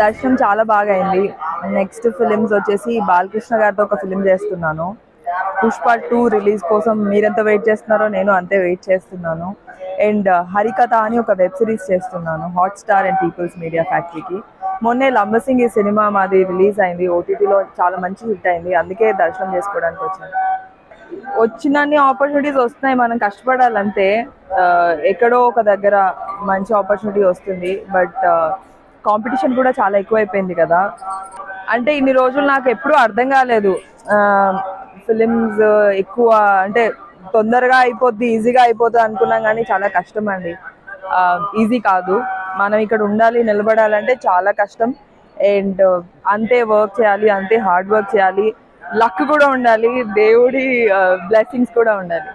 దర్శనం చాలా బాగా అయింది. నెక్స్ట్ ఫిలిమ్స్ వచ్చేసి బాలకృష్ణ గారితో ఒక ఫిలిం చేస్తున్నాను. పుష్ప 2 రిలీజ్ కోసం మీరెంత వెయిట్ చేస్తున్నారో నేను అంతే వెయిట్ చేస్తున్నాను. అండ్ హరికథ అని ఒక వెబ్ సిరీస్ చేస్తున్నాను హాట్‌స్టార్ అండ్ పీపుల్స్ మీడియా ఫ్యాక్టరీకి. మొన్నే లంబసింగి సినిమా మాది రిలీజ్ అయింది. ఓటీటీలో చాలా మంచి హిట్ అయింది. అందుకే దర్శనం చేసుకోవడానికి వచ్చాను. వచ్చినన్ని ఆపర్చునిటీస్ వస్తున్నాయి, మనం కష్టపడాలంతే. ఎక్కడో ఒక దగ్గర మంచి ఆపర్చునిటీ వస్తుంది. బట్ కాంపిటీషన్ కూడా చాలా ఎక్కువైపోయింది కదా. అంటే ఇన్ని రోజులు నాకు ఎప్పుడూ అర్థం కాలేదు. ఫిలిమ్స్ ఎక్కువ అంటే తొందరగా అయిపోద్ది, ఈజీగా అయిపోతుంది అనుకున్నాం, కానీ చాలా కష్టం అండి. ఈజీ కాదు. మనం ఇక్కడ ఉండాలి, నిలబడాలంటే చాలా కష్టం. అండ్ అంతే వర్క్ చేయాలి, అంతే హార్డ్ వర్క్ చేయాలి, లక్ కూడా ఉండాలి, దేవుడి బ్లెస్సింగ్స్ కూడా ఉండాలి.